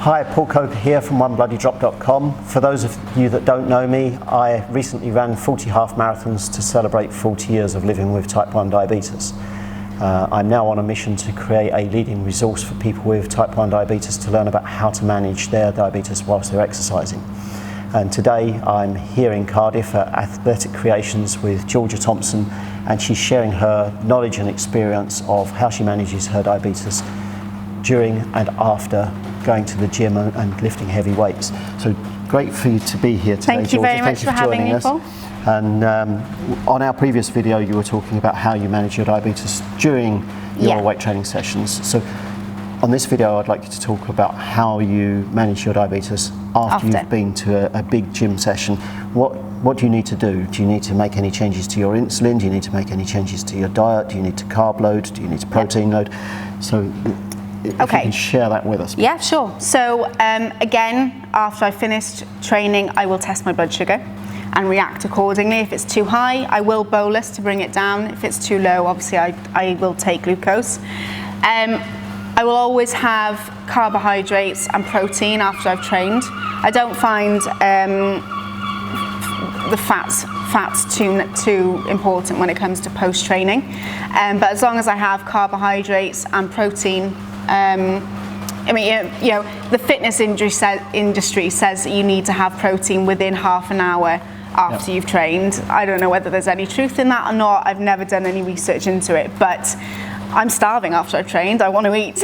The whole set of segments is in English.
Hi, Paul Coker here from onebloodydrop.com. For those of you that don't know me, I recently ran 40 half marathons to celebrate 40 years of living with type 1 diabetes. I'm now on a mission to create a leading resource for people with type 1 diabetes to learn about how to manage their diabetes whilst they're exercising. And today I'm here in Cardiff at Athletic Creations with Thomson, and she's sharing her knowledge and experience of how she manages her diabetes during and after going to the gym and lifting heavy weights. So great for you to be here today, Thank you very much for having me, Paul. And on our previous video you were talking about how you manage your diabetes during your weight training sessions. So on this video I'd like you to talk about how you manage your diabetes after you've been to a big gym session. What do you need to do? Do you need to make any changes to your insulin? Do you need to make any changes to your diet? Do you need to carb load? Do you need to protein load? So if you can share that with us. Yeah, sure. So again, after I finished training, I will test my blood sugar and react accordingly. If it's too high, I will bolus to bring it down. If it's too low, obviously I will take glucose. I will always have carbohydrates and protein after I've trained. I don't find the fats too important when it comes to post-training. But as long as I have carbohydrates and protein, I mean, you know, the fitness industry says that you need to have protein within half an hour after you've trained. I don't know whether there's any truth in that or not. I've never done any research into it, but I'm starving after I've trained. I want to eat.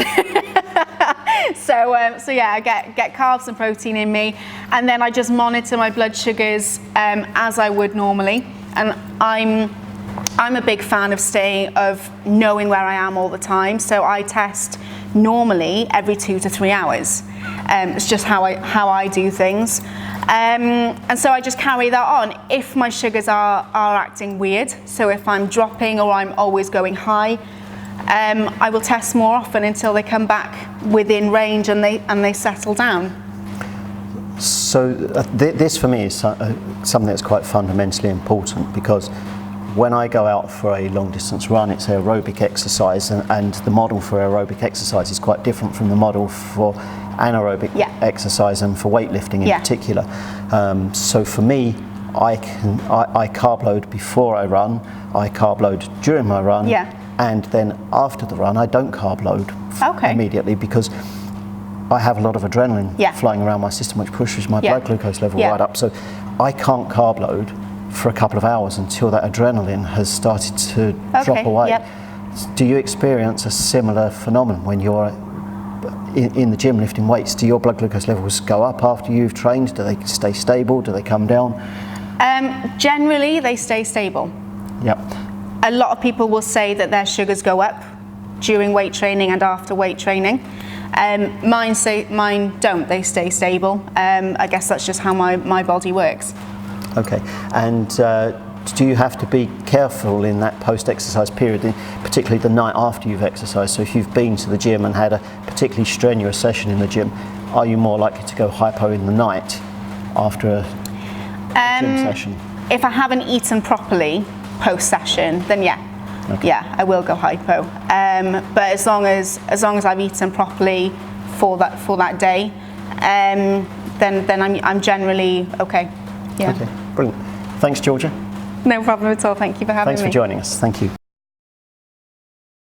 So yeah, I get carbs and protein in me, and then I just monitor my blood sugars as I would normally. And I'm a big fan of knowing where I am all the time. So I test normally every 2 to 3 hours. It's just how I do things. And so I just carry that on. If my sugars are acting weird, so if I'm dropping or I'm always going high, I will test more often until they come back within range and they settle down. So this for me is something that's quite fundamentally important, because when I go out for a long distance run, it's aerobic exercise, and the model for aerobic exercise is quite different from the model for anaerobic exercise and for weightlifting in particular. So for me, I carb load before I run, I carb load during my run, and then after the run I don't carb load immediately, because I have a lot of adrenaline flying around my system, which pushes my blood glucose level right up. So I can't carb load for a couple of hours until that adrenaline has started to drop away. Do you experience a similar phenomenon when you're in the gym lifting weights? Do your blood glucose levels go up after you've trained? Do they stay stable? Do they come down? Generally, they stay stable. A lot of people will say that their sugars go up during weight training and after weight training. Mine don't. They stay stable. I guess that's just how my body works. Okay, and do you have to be careful in that post-exercise period, particularly the night after you've exercised? So if you've been to the gym and had a particularly strenuous session in the gym, are you more likely to go hypo in the night after a gym session? If I haven't eaten properly post-session, then I will go hypo. But as long as I've eaten properly for that day, then I'm generally okay. Okay, brilliant. Thanks, Georgia. No problem at all. Thank you for having me. Thanks for joining us. Thank you.